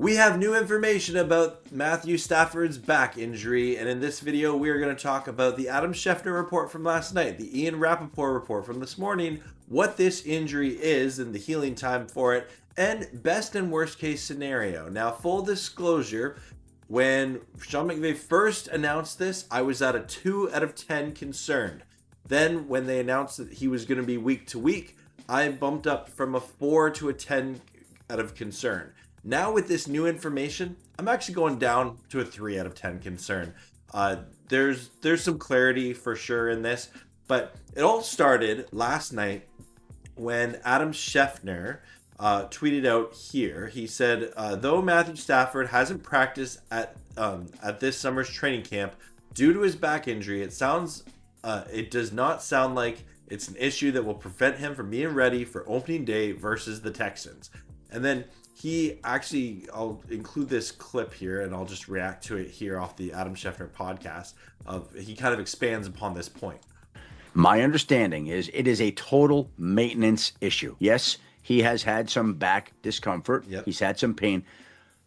We have new information about Matthew Stafford's back injury, and in this video, we are going to talk about the Adam Schefter report from last night, the Ian Rapoport report from this morning, what this injury is and the healing time for it, and best and worst case scenario. Now, full disclosure, when Sean McVay first announced this, I was at a 2 out of 10 concerned. Then, when they announced that he was going to be week to week, I bumped up from a 4 to a 10 out of concern. Now with this new information, I'm actually going down to a 3 out of 10 concern. There's some clarity for sure in this, but it all started last night when Adam Schefter tweeted out here. He said, though Matthew Stafford hasn't practiced at this summer's training camp due to his back injury, it does not sound like it's an issue that will prevent him from being ready for opening day versus the Texans. And then I'll include this clip here and I'll just react to it here off the Adam Schefter podcast. He kind of expands upon this point. My understanding is it is a total maintenance issue. Yes, he has had some back discomfort. Yep. He's had some pain.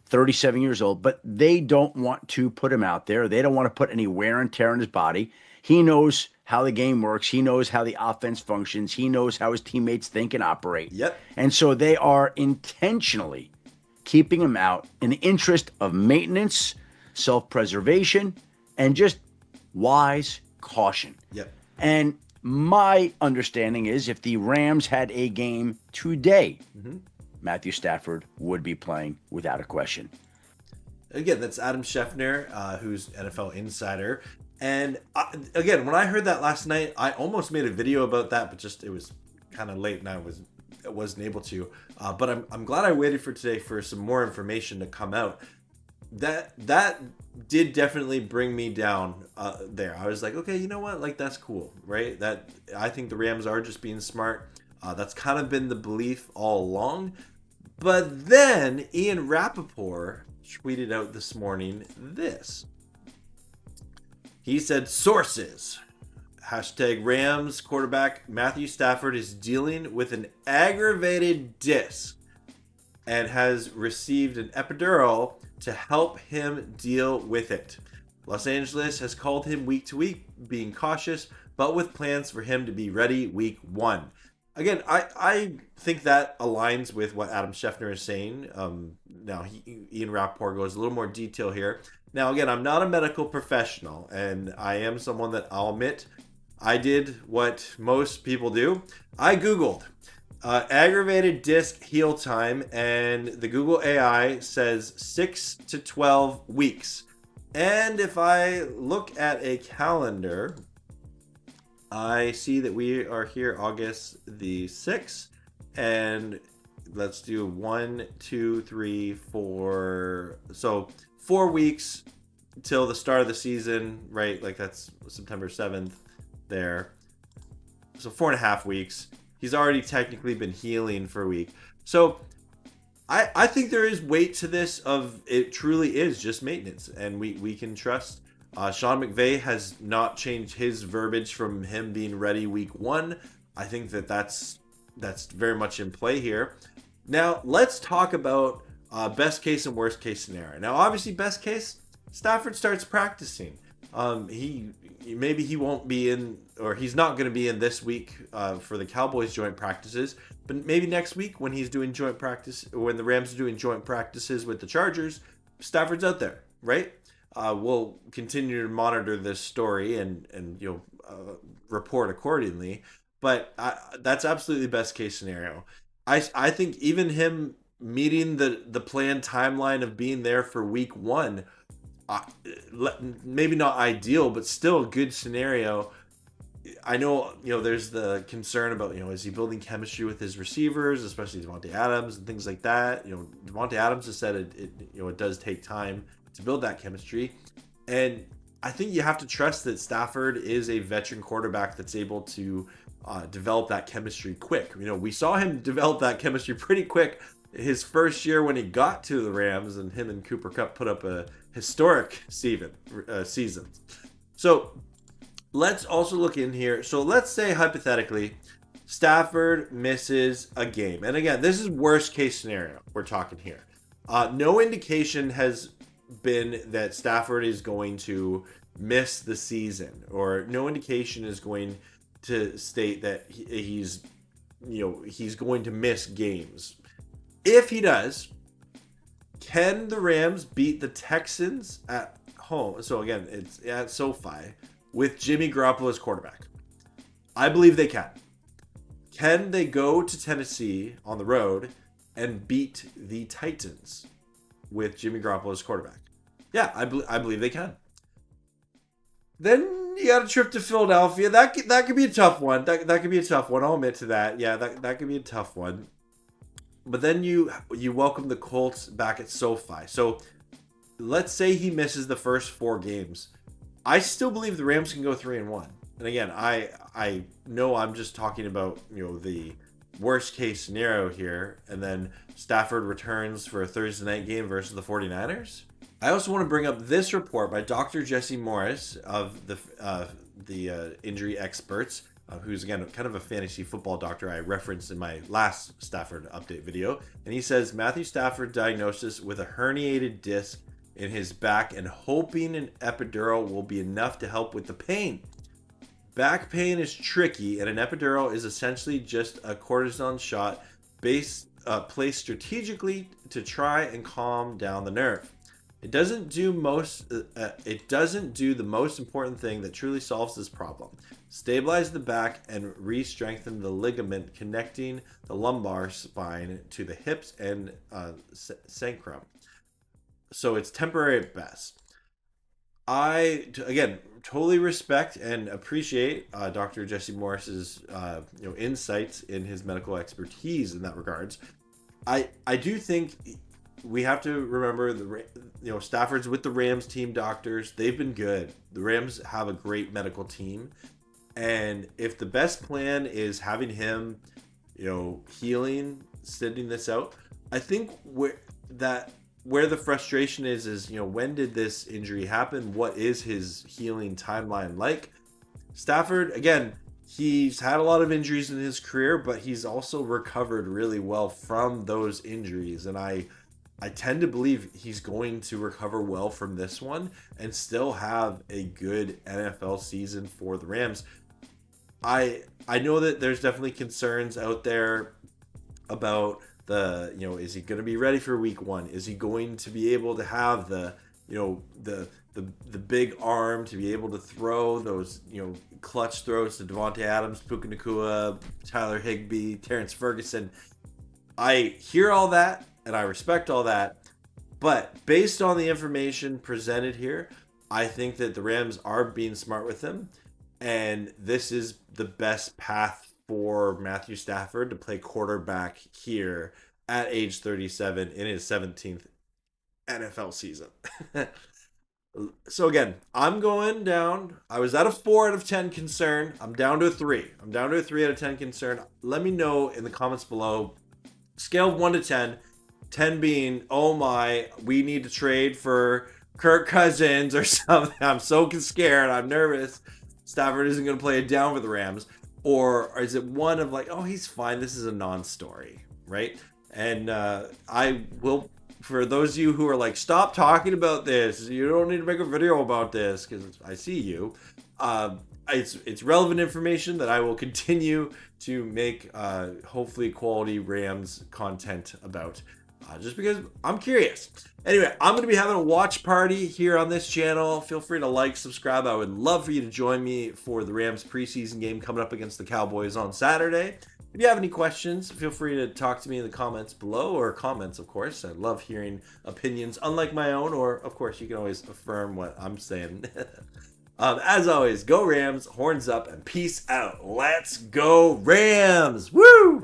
37 years old, but they don't want to put him out there. They don't want to put any wear and tear on his body. He knows how the game works. He knows how the offense functions. He knows how his teammates think and operate. Yep. And so they are intentionally keeping him out in the interest of maintenance, self-preservation, and just wise caution. Yep. And my understanding is if the Rams had a game today, Matthew Stafford would be playing without a question. Again, that's Adam Schefter, who's NFL insider. And again, when I heard that last night, I almost made a video about that, but it was kind of late and I wasn't able to. But I'm glad I waited for today for some more information to come out. That did definitely bring me down there. I was like, okay, you know what? Like, that's cool, right? That I think the Rams are just being smart. That's kind of been the belief all along. But then Ian Rapoport tweeted out this morning this. He said, sources, #Rams quarterback Matthew Stafford is dealing with an aggravated disc and has received an epidural to help him deal with it. Los Angeles has called him week to week, being cautious, but with plans for him to be ready week 1. Again, I think that aligns with what Adam Schefter is saying. Now, Ian Rapoport goes a little more detail here. Now, again, I'm not a medical professional, and I am someone that I'll admit I did what most people do. I Googled aggravated disc heal time, and the Google AI says 6 to 12 weeks. And if I look at a calendar, I see that we are here August the 6th, and let's do 1, 2, 3, 4. So 4 weeks till the start of the season, right? Like that's September 7th there. So 4.5 weeks. He's already technically been healing for a week. So I think there is weight to this of it truly is just maintenance, and we can trust. Sean McVay has not changed his verbiage from him being ready week 1. I think that's very much in play here. Now, let's talk about best case and worst case scenario. Now, obviously, best case, Stafford starts practicing. He won't be in, or he's not going to be in this week for the Cowboys joint practices, but maybe next week when he's doing joint practice, when the Rams are doing joint practices with the Chargers, Stafford's out there, right? We'll continue to monitor this story and report accordingly. But that's absolutely best case scenario. I think even him meeting the planned timeline of being there for week 1, maybe not ideal, but still a good scenario. I know, there's the concern about, is he building chemistry with his receivers, especially Davante Adams and things like that. Davante Adams has said it does take time to build that chemistry. And I think you have to trust that Stafford is a veteran quarterback that's able to develop that chemistry quick. We saw him develop that chemistry pretty quick his first year when he got to the Rams, and him and Cooper Kupp put up a historic season. So let's also look in here. So let's say hypothetically Stafford misses a game. And again, this is worst case scenario we're talking here. No indication has been that Stafford is going to miss the season, or no indication is going to state that he's going to miss games. If he does, can the Rams beat the Texans at home? So again, it's at SoFi with Jimmy Garoppolo as quarterback. I believe they can. Can they go to Tennessee on the road and beat the Titans with Jimmy Garoppolo as quarterback? Yeah, I believe they can. Then you got a trip to Philadelphia. That could be a tough one. That could be a tough one. I'll admit to that. Yeah, that could be a tough one. But then you welcome the Colts back at SoFi. So let's say he misses the first 4 games. I still believe the Rams can go 3-1. And again, I know I'm just talking about the worst case scenario here, and then Stafford returns for a Thursday night game versus the 49ers. I also want to bring up this report by Dr. Jesse Morris of the injury experts, who's again kind of a fantasy football doctor I referenced in my last Stafford update video. And he says Matthew Stafford diagnosis with a herniated disc in his back and hoping an epidural will be enough to help with the pain. Back pain is tricky, and an epidural is essentially just a cortisone shot placed strategically to try and calm down the nerve. It doesn't do the most important thing that truly solves this problem. Stabilize the back and re-strengthen the ligament connecting the lumbar spine to the hips and sacrum. So it's temporary at best. I, again, totally respect and appreciate Dr. Jesse Morris's insights in his medical expertise in that regards. I do think we have to remember Stafford's with the Rams team doctors. They've been good. The Rams have a great medical team. And if the best plan is having him, healing, sending this out, I think where the frustration is when did this injury happen? What is his healing timeline like? Stafford, again, he's had a lot of injuries in his career, but he's also recovered really well from those injuries. And I tend to believe he's going to recover well from this one and still have a good NFL season for the Rams. I know that there's definitely concerns out there about is he going to be ready for week 1? Is he going to be able to have the big arm to be able to throw those, clutch throws to Devontae Adams, Puka Nacua, Tyler Higbee, Terrence Ferguson? I hear all that and I respect all that, but based on the information presented here, I think that the Rams are being smart with him, and this is the best path for Matthew Stafford to play quarterback here at age 37 in his 17th NFL season. So again, I'm going down. I was at a 4 out of 10 concern. I'm down to a 3. I'm down to a 3 out of 10 concern. Let me know in the comments below. Scale of 1 to 10. 10 being, oh my, we need to trade for Kirk Cousins or something. I'm so scared. I'm nervous. Stafford isn't going to play it down for the Rams. Or is it 1 of like, oh, he's fine. This is a non-story, right? And I will, for those of you who are like, stop talking about this. You don't need to make a video about this, because I see you. It's relevant information that I will continue to make hopefully quality Rams content about. Just because I'm curious. Anyway, I'm going to be having a watch party here on this channel. Feel free to like, subscribe. I would love for you to join me for the Rams preseason game coming up against the Cowboys on Saturday. If you have any questions, feel free to talk to me in the comments below, or comments, of course. I love hearing opinions unlike my own, or, of course, you can always affirm what I'm saying. As always, go Rams, horns up, and peace out. Let's go Rams! Woo!